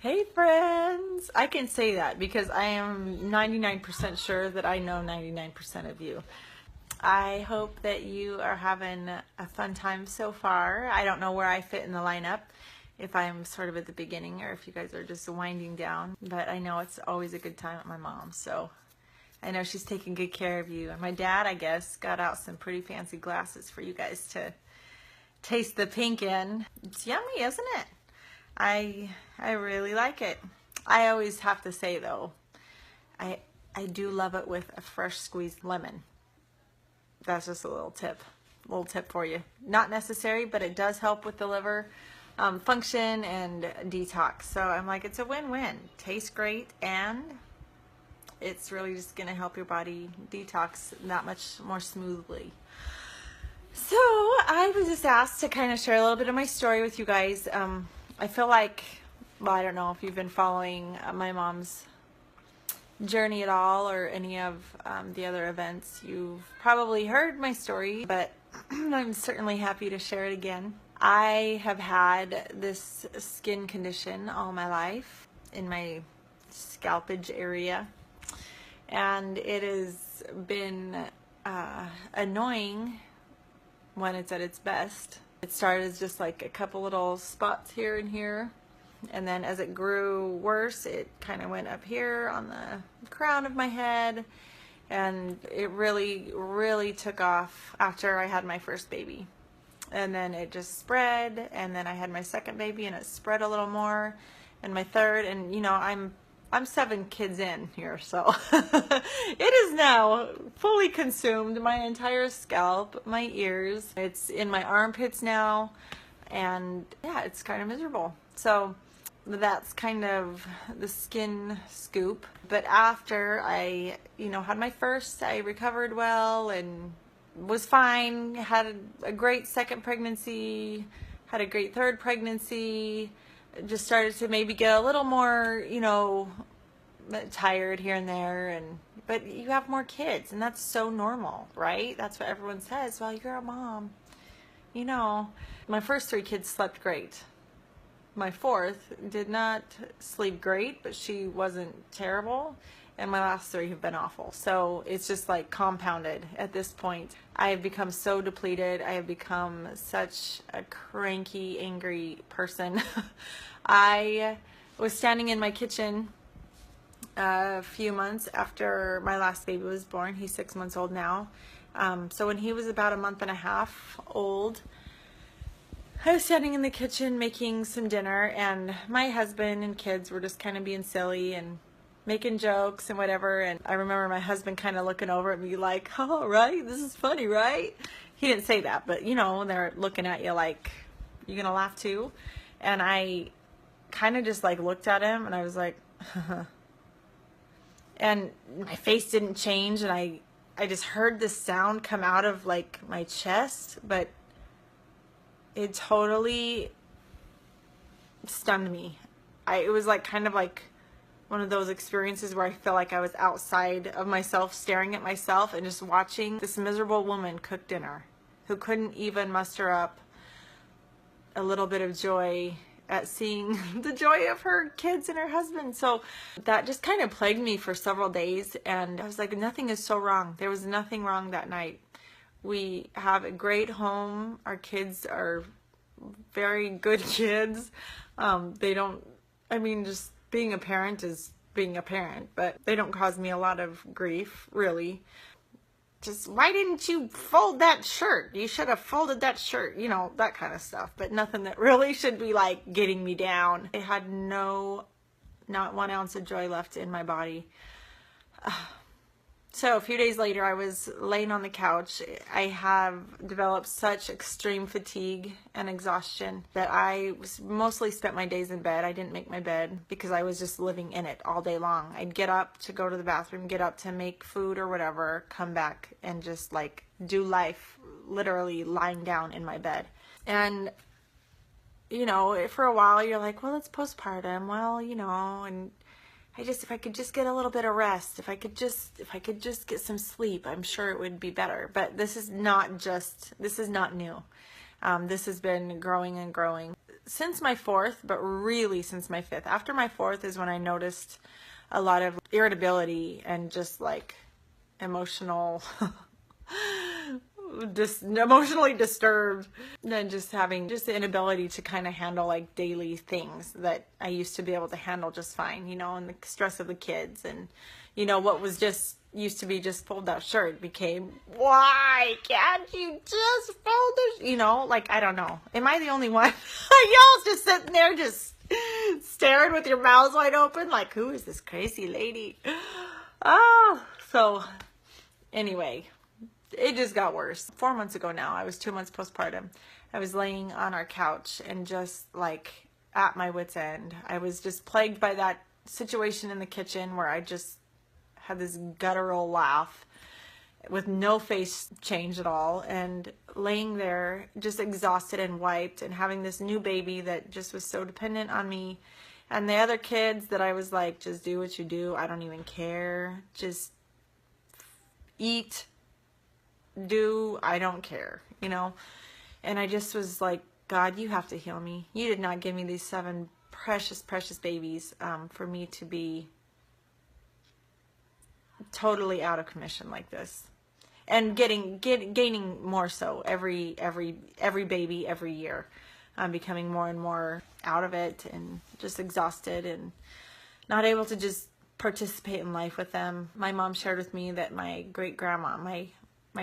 Hey friends! I can say that because I am 99% sure that I know 99% of you. I hope that you are having a fun time so far. I don't know where I fit in the lineup, if I'm sort of at the beginning or if you guys are just winding down, but I know it's always a good time at my mom's, so I know she's taking good care of you. And my dad, I guess, got out some pretty fancy glasses for you guys to taste the pink in. It's yummy, isn't it? I really like it. I always have to say though, I do love it with a fresh squeezed lemon. That's just a little tip for you. Not necessary, but it does help with the liver function and detox. So I'm like, it's a win-win. Tastes great, and it's really just gonna help your body detox that much more smoothly. So I was just asked to kind of share a little bit of my story with you guys. I feel like, well, I don't know if you've been following my mom's journey at all or any of the other events. You've probably heard my story, but I'm certainly happy to share it again. I have had this skin condition all my life in my scalpage area, and it has been annoying when it's at its best. It started as just like a couple little spots here and here, and then as it grew worse, it kind of went up here on the crown of my head, and it really took off after I had my first baby. And then it just spread, and then I had my second baby and it spread a little more, and my third, and you know, I'm 7 kids in here, so it is now fully consumed my entire scalp, my ears. It's in my armpits now, and yeah, it's kind of miserable. So that's kind of the skin scoop. But after I, had my first, I recovered well and was fine. Had a great second pregnancy, had a great third pregnancy. Just started to maybe get a little more, tired here and there, but you have more kids, and that's so normal, right? That's what everyone says. Well, you're a mom. My first 3 kids slept great. My fourth did not sleep great, but she wasn't terrible. And my last 3 have been awful. So it's just like compounded at this point. I have become so depleted. I have become such a cranky, angry person. I was standing in my kitchen a few months after my last baby was born. He's 6 months old now. So when he was about a month and a half old, I was standing in the kitchen making some dinner, and my husband and kids were just kind of being silly and making jokes and whatever. And I remember my husband kind of looking over at me like, "Oh, right, this is funny, right?" He didn't say that, but they're looking at you like, "You gonna laugh too?" And I kind of just like looked at him, and I was like, and my face didn't change, and I just heard this sound come out of like my chest, but it totally stunned me. It was like kind of like one of those experiences where I felt like I was outside of myself, staring at myself and just watching this miserable woman cook dinner who couldn't even muster up a little bit of joy at seeing the joy of her kids and her husband. So that just kind of plagued me for several days, and I was like, nothing is so wrong. There was nothing wrong that night. We have a great home. Our kids are very good kids. Just being a parent is being a parent, but they don't cause me a lot of grief, really. Just, why didn't you fold that shirt? You should have folded that shirt, that kind of stuff. But nothing that really should be like getting me down. I had not 1 ounce of joy left in my body. So a few days later, I was laying on the couch. I have developed such extreme fatigue and exhaustion that I mostly spent my days in bed. I didn't make my bed because I was just living in it all day long. I'd get up to go to the bathroom, get up to make food or whatever, come back and just like do life, literally lying down in my bed. And, for a while you're like, well, it's postpartum. Well, and if I could just get a little bit of rest, if I could just get some sleep, I'm sure it would be better. But this is not new. This has been growing and growing. since my fourth, but really since my fifth. After my fourth is when I noticed a lot of irritability and just like emotional, just emotionally disturbed, and just having just the inability to kind of handle like daily things that I used to be able to handle just fine, you know, and the stress of the kids, and you know what was just used to be just fold that shirt became, why can't you just fold the, you know, like, I don't know. Am I the only one? Y'all just sitting there just staring with your mouths wide open like, who is this crazy lady? Oh, so anyway, it just got worse. 4 months ago now, I was 2 months postpartum. I was laying on our couch and just like at my wit's end. I was just plagued by that situation in the kitchen where I just had this guttural laugh with no face change at all, and laying there just exhausted and wiped, and having this new baby that just was so dependent on me, and the other kids that I was like, just do what you do, I don't even care, just eat, do, I don't care, you know. And I just was like, God, you have to heal me. You did not give me these 7 precious babies for me to be totally out of commission like this, and gaining more so every baby every year. I'm becoming more and more out of it and just exhausted and not able to just participate in life with them. My mom shared with me that my great grandma, my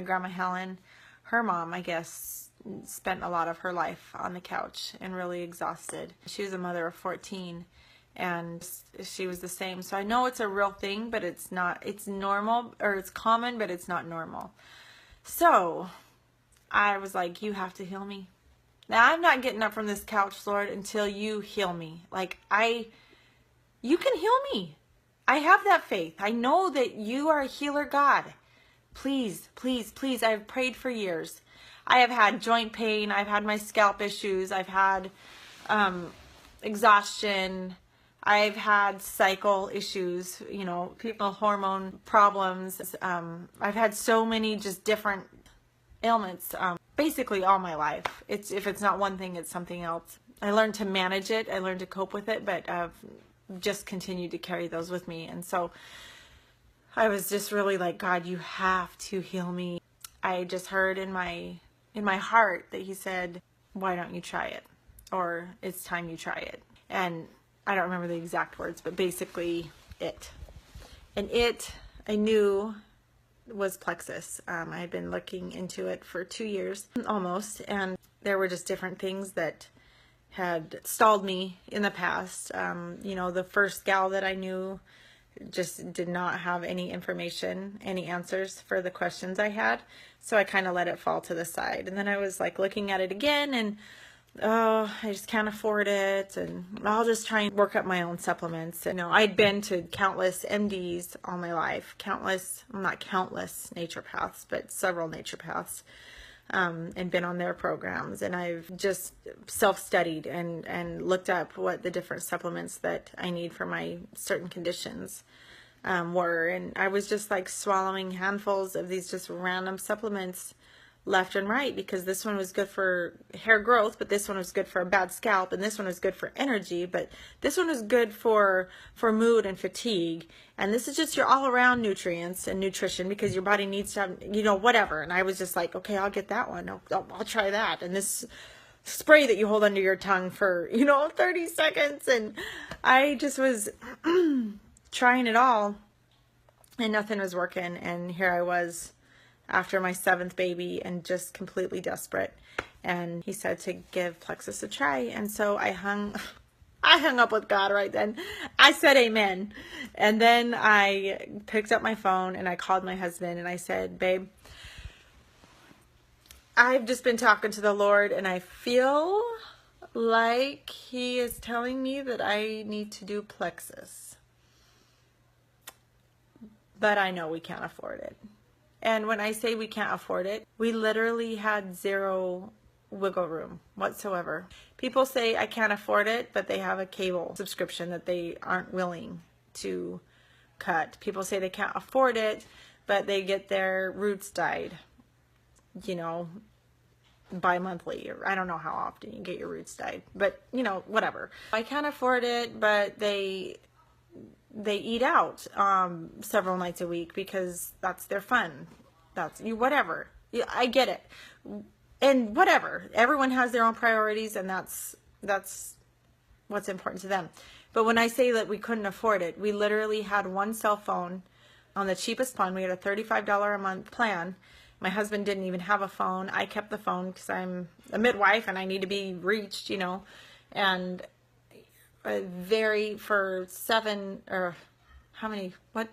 grandma Helen, her mom, I guess, spent a lot of her life on the couch and really exhausted. She was a mother of 14. And she was the same. So I know it's a real thing, but it's not, it's normal, or it's common, but it's not normal. So I was like, you have to heal me. Now I'm not getting up from this couch, Lord, until you heal me. Like you can heal me. I have that faith. I know that you are a healer God. Please, please, please. I've prayed for years. I have had joint pain. I've had my scalp issues. I've had exhaustion. I've had cycle issues, you know, people hormone problems. I've had so many just different ailments, basically all my life. If it's not one thing, it's something else. I learned to manage it. I learned to cope with it, but I've just continued to carry those with me. And so I was just really like, God, you have to heal me. I just heard in my heart that he said, why don't you try it? Or it's time you try it. And I don't remember the exact words, but basically it. And it, I knew, was plexus. I had been looking into it for 2 years almost, and there were just different things that had stalled me in the past. You know, the first gal that I knew just did not have any information, any answers for the questions I had. So I kind of let it fall to the side. And then I was like looking at it again, and oh, I just can't afford it, and I'll just try and work up my own supplements. And, you know, I'd been to countless MDs all my life, not countless naturopaths, but several naturopaths, and been on their programs. And I've just self-studied and looked up what the different supplements that I need for my certain conditions were. And I was just like swallowing handfuls of these just random supplements left and right, because this one was good for hair growth, but this one was good for a bad scalp, and this one was good for energy, but this one was good for mood and fatigue, and this is just your all-around nutrients and nutrition, because your body needs to have, you know, whatever. And I was just like, okay, I'll get that one. I'll try that. And this spray that you hold under your tongue for, you know, 30 seconds. And I just was trying it all, and nothing was working. And here I was after my 7th baby and just completely desperate. And he said to give plexus a try. And so I hung up with God right then. I said amen. And then I picked up my phone and I called my husband and I said, babe, I've just been talking to the Lord, and I feel like he is telling me that I need to do plexus. But I know we can't afford it. And when I say we can't afford it, we literally had zero wiggle room whatsoever. People say I can't afford it, but they have a cable subscription that they aren't willing to cut. People say they can't afford it, but they get their roots dyed, you know, bi-monthly, or I don't know how often you get your roots dyed, but you know, whatever. I can't afford it, but they eat out several nights a week because that's their fun. That's you, whatever. Yeah, I get it. And whatever. Everyone has their own priorities, and that's what's important to them. But when I say that we couldn't afford it, we literally had one cell phone on the cheapest plan. We had a $35 a month plan. My husband didn't even have a phone. I kept the phone because I'm a midwife and I need to be reached, you know. And for 7 or how many? What?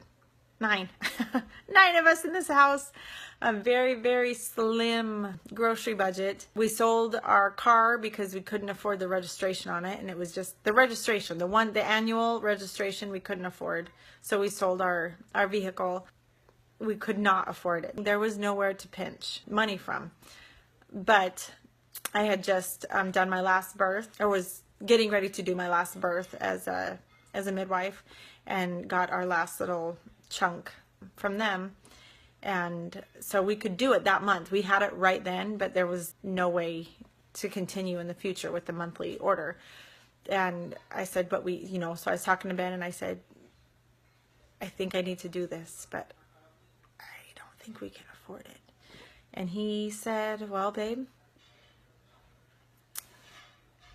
9. 9 of us in this house. A very, very slim grocery budget. We sold our car because we couldn't afford the registration on it, and it was just the registration, the annual registration we couldn't afford. So we sold our vehicle. We could not afford it. There was nowhere to pinch money from. But I had just done my last birth, or was getting ready to do my last birth as a midwife, and got our last little chunk from them. And so we could do it that month. We had it right then, but there was no way to continue in the future with the monthly order. And I said, but so I was talking to Ben and I said, I think I need to do this, but I don't think we can afford it. And he said, well, babe,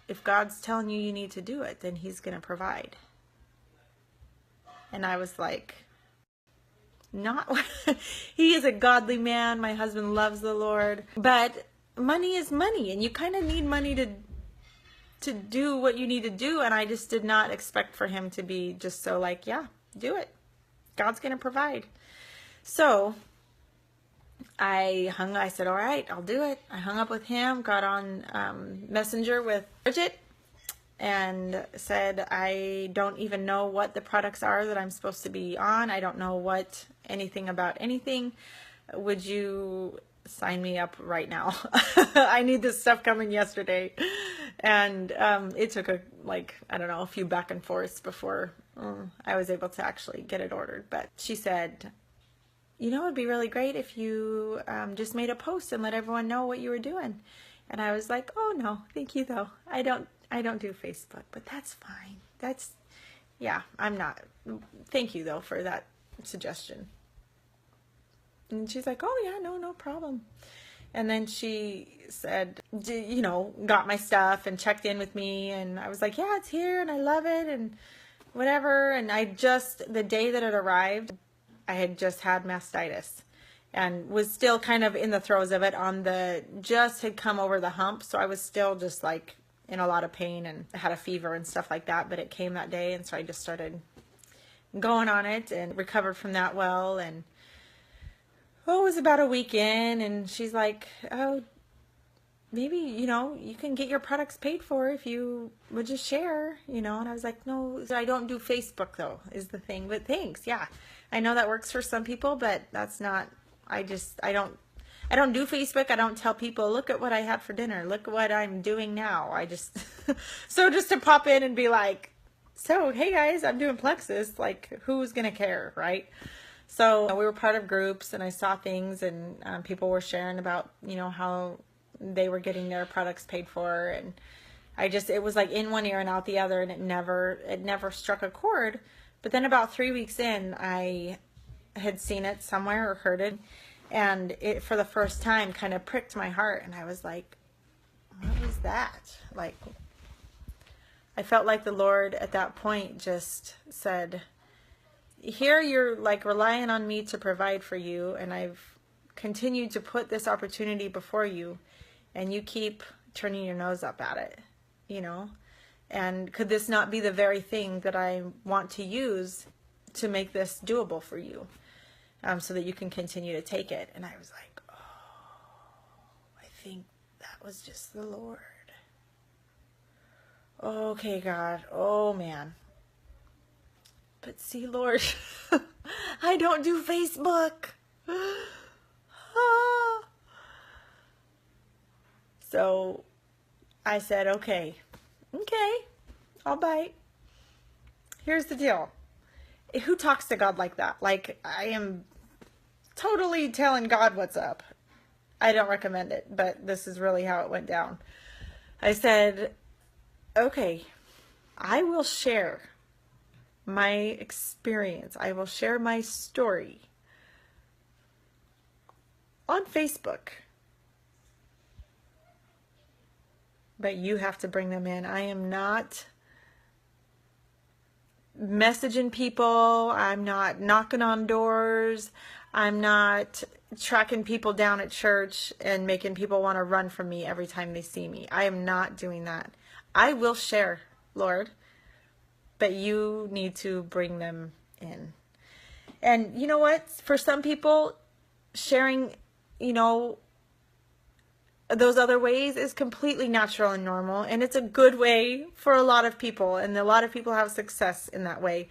if God's telling you you need to do it, then he's going to provide. And I was like, not, he is a godly man. My husband loves the Lord, but money is money, and you kind of need money to do what you need to do. And I just did not expect for him to be just so like, yeah, do it. God's going to provide. So I said, all right, I'll do it. I hung up with him, got on Messenger with Bridget, and said, I don't even know what the products are that I'm supposed to be on. I don't know anything about anything. Would you sign me up right now? I need this stuff coming yesterday. And it took a few back and forths before I was able to actually get it ordered. But she said, you know, it'd be really great if you just made a post and let everyone know what you were doing. And I was like, oh no, thank you though. I don't do Facebook, but that's fine. I'm not. Thank you though for that suggestion. And she's like, oh yeah, no problem. And then she said, got my stuff and checked in with me, and I was like, yeah, it's here and I love it and whatever. And the day that it arrived, I had just had mastitis and was still kind of in the throes of it, just had come over the hump. So I was still just like in a lot of pain and had a fever and stuff like that, but it came that day. And so I just started going on it and recovered from that well. And it was about a week in, and she's like, oh, maybe, you can get your products paid for if you would just share, and I was like, no, I don't do Facebook though, is the thing. But thanks. Yeah. I know that works for some people, but that's not, I don't do Facebook. I don't tell people, look at what I had for dinner. Look at what I'm doing now. So just to pop in and be like, so, hey guys, I'm doing Plexus. Like, who's going to care, right? So we were part of groups, and I saw things, and people were sharing about, how they were getting their products paid for. And it was like in one ear and out the other, and it never struck a chord. But then about 3 weeks in, I had seen it somewhere or heard it, and it, for the first time, kind of pricked my heart. And I was like, what is that? Like, I felt like the Lord at that point just said, here you're like relying on me to provide for you, and I've continued to put this opportunity before you, and you keep turning your nose up at it, and could this not be the very thing that I want to use to make this doable for you, so that you can continue to take it? And I was like, oh, I think that was just the Lord. Okay, God. Oh, man. But see, Lord, I don't do Facebook. So I said, okay, I'll bite. Here's the deal. Who talks to God like that? Like, I am totally telling God what's up. I don't recommend it, but this is really how it went down. I said, okay, I will share my experience. I will share my story on Facebook. But you have to bring them in. I am not messaging people. I'm not knocking on doors. I'm not tracking people down at church and making people want to run from me every time they see me. I am not doing that. I will share, Lord, but you need to bring them in. And you know what? For some people, sharing, those other ways is completely natural and normal, and it's a good way for a lot of people, and a lot of people have success in that way.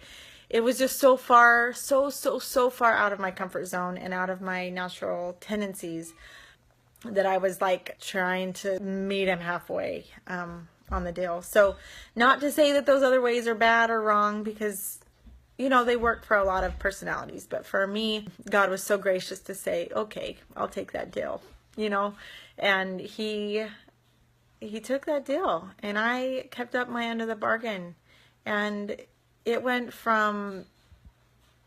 It was just so far out of my comfort zone and out of my natural tendencies that I was like trying to meet him halfway on the deal. So not to say that those other ways are bad or wrong, because they work for a lot of personalities, but for me, God was so gracious to say, okay, I'll take that deal, and he took that deal, and I kept up my end of the bargain. And it went from,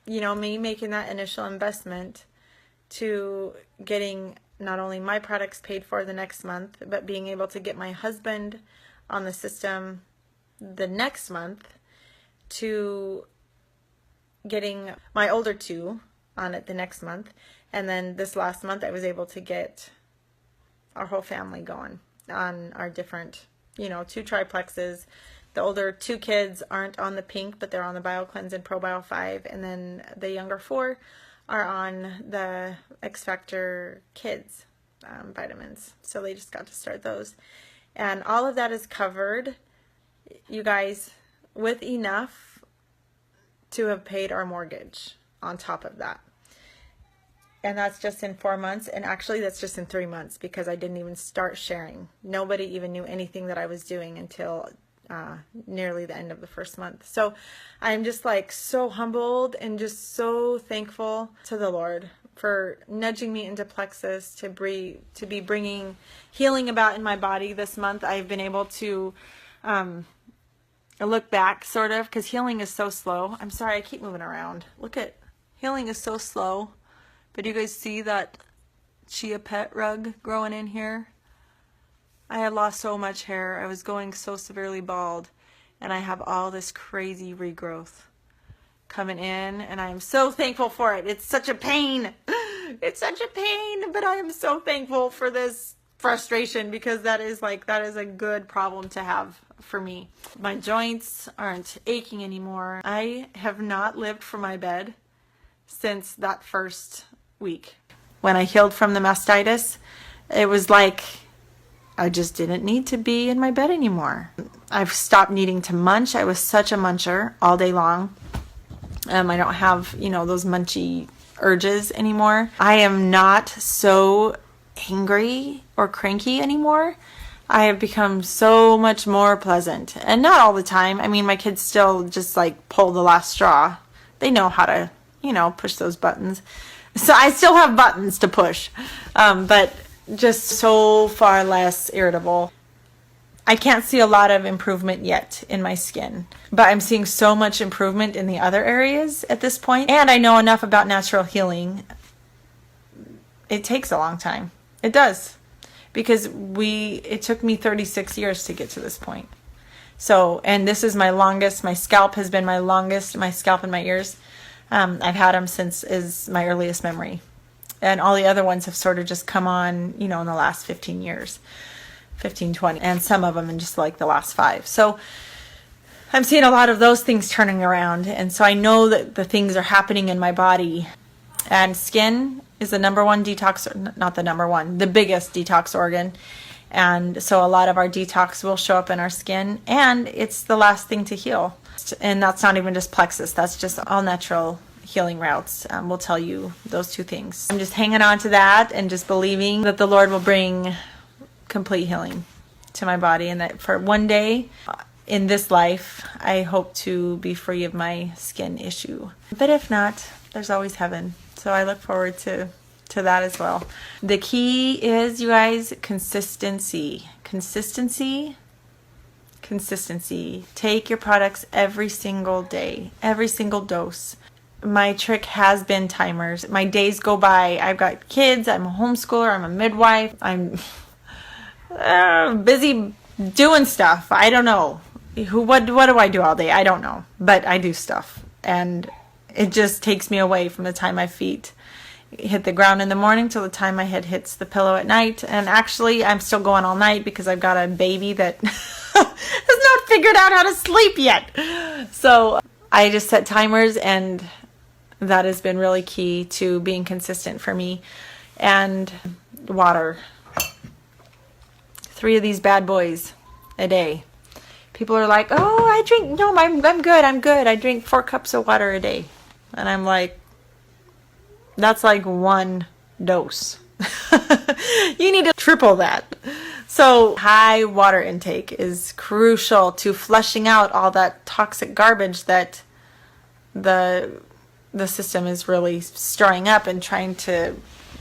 me making that initial investment to getting not only my products paid for the next month, but being able to get my husband on the system the next month, to getting my older two on it the next month. And then this last month, I was able to get our whole family going on our different, 2 triplexes. The older 2 kids aren't on the pink, but they're on the BioCleanse and ProBio 5. And then the younger 4 are on the X Factor Kids vitamins. So they just got to start those. And all of that is covered, you guys, with enough to have paid our mortgage on top of that. And that's just in 4 months. And actually, that's just in 3 months, because I didn't even start sharing. Nobody even knew anything that I was doing until nearly the end of the first month. So I'm just like so humbled and just so thankful to the Lord for nudging me into plexus to be bringing healing about in my body this month. I've been able to look back, sort of, because healing is so slow. I'm sorry, I keep moving around. Healing is so slow. But do you guys see that chia pet rug growing in here? I had lost so much hair. I was going so severely bald. And I have all this crazy regrowth coming in. And I am so thankful for it. It's such a pain. It's such a pain. But I am so thankful for this frustration, because that is a good problem to have for me. My joints aren't aching anymore. I have not lived from my bed since that first week. When I healed from the mastitis, it was like I just didn't need to be in my bed anymore. I've stopped needing to munch. I was such a muncher all day long. I don't have, those munchy urges anymore. I am not so angry or cranky anymore. I have become so much more pleasant. And not all the time. I mean, my kids still just like pull the last straw. They know how to, push those buttons. So I still have buttons to push, but just so far less irritable. I can't see a lot of improvement yet in my skin, but I'm seeing so much improvement in the other areas at this point. And I know enough about natural healing. It takes a long time. It does, because it took me 36 years to get to this point. So, and this is my longest. My scalp has been my longest, my scalp and my ears. I've had them since is my earliest memory. And all the other ones have sort of just come on, in the last 15 years, 15, 20, and some of them in just like the last 5. So I'm seeing a lot of those things turning around. And so I know that the things are happening in my body. And skin is the number one detox, not the number one, the biggest detox organ. And so a lot of our detox will show up in our skin, and it's the last thing to heal. And that's not even just plexus, that's just all natural healing routes will tell you those 2 things. I'm just hanging on to that and just believing that the Lord will bring complete healing to my body, and that for one day in this life, I hope to be free of my skin issue. But if not, there's always heaven. So I look forward to to that as well. The key is, you guys, consistency. Consistency. Consistency. Take your products every single day, every single dose. My trick has been timers. My days go by. I've got kids. I'm a homeschooler. I'm a midwife. I'm busy doing stuff. I don't know. What do I do all day? I don't know. But I do stuff. And it just takes me away from the time my feet hit the ground in the morning till the time my head hits the pillow at night. And actually, I'm still going all night because I've got a baby that has not figured out how to sleep yet. So I just set timers, and that has been really key to being consistent for me. And water. 3 of these bad boys a day. People are like, oh, I drink, no, I'm good. I drink 4 cups of water a day. And I'm like, that's like 1 dose. You need to triple that. So high water intake is crucial to flushing out all that toxic garbage that the system is really storing up and trying to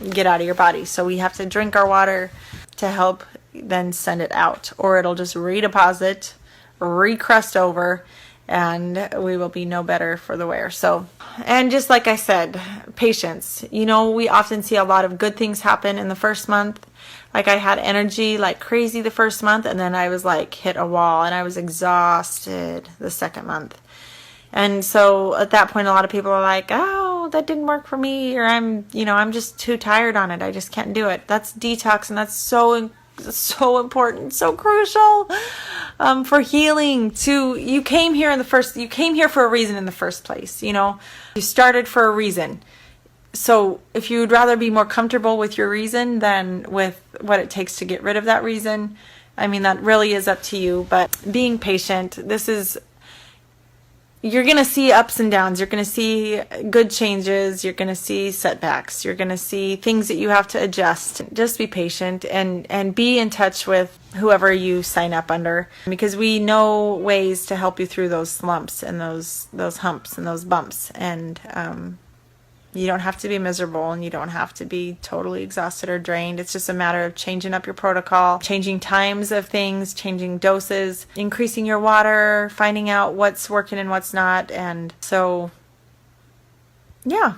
get out of your body. So we have to drink our water to help then send it out, or it'll just redeposit, recrust over, and we will be no better for the wear. So, and just like I said, patience. You know, we often see a lot of good things happen in the first month. Like I had energy like crazy the first month, and then I was like hit a wall, and I was exhausted the second month. And so at that point, a lot of people are like, oh, that didn't work for me, or I'm just too tired on it. I just can't do it. That's detox, and that's so important, so crucial for healing. You came here for a reason in the first place. You know, you started for a reason. So if you would rather be more comfortable with your reason than with what it takes to get rid of that reason, I mean, that really is up to you. But being patient, you're going to see ups and downs. You're going to see good changes. You're going to see setbacks. You're going to see things that you have to adjust. Just be patient and be in touch with whoever you sign up under, because we know ways to help you through those slumps and those humps and those bumps. And you don't have to be miserable, and you don't have to be totally exhausted or drained. It's just a matter of changing up your protocol, changing times of things, changing doses, increasing your water, finding out what's working and what's not. And so, yeah,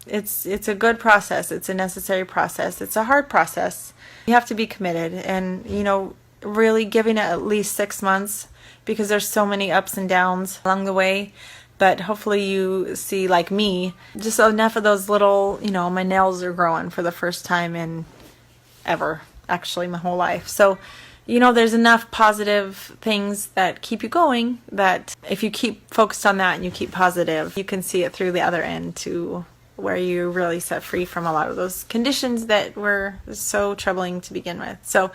it's a good process. It's a necessary process. It's a hard process. You have to be committed, and, really giving it at least 6 months, because there's so many ups and downs along the way. But hopefully you see, like me, just enough of those little, my nails are growing for the first time in ever, actually my whole life. So, there's enough positive things that keep you going, that if you keep focused on that and you keep positive, you can see it through the other end to where you really set free from a lot of those conditions that were so troubling to begin with. So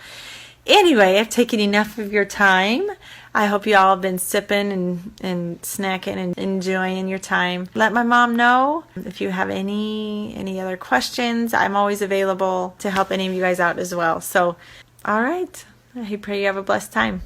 anyway, I've taken enough of your time. I hope you all have been sipping and snacking and enjoying your time. Let my mom know if you have any other questions. I'm always available to help any of you guys out as well. So, all right. I pray you have a blessed time.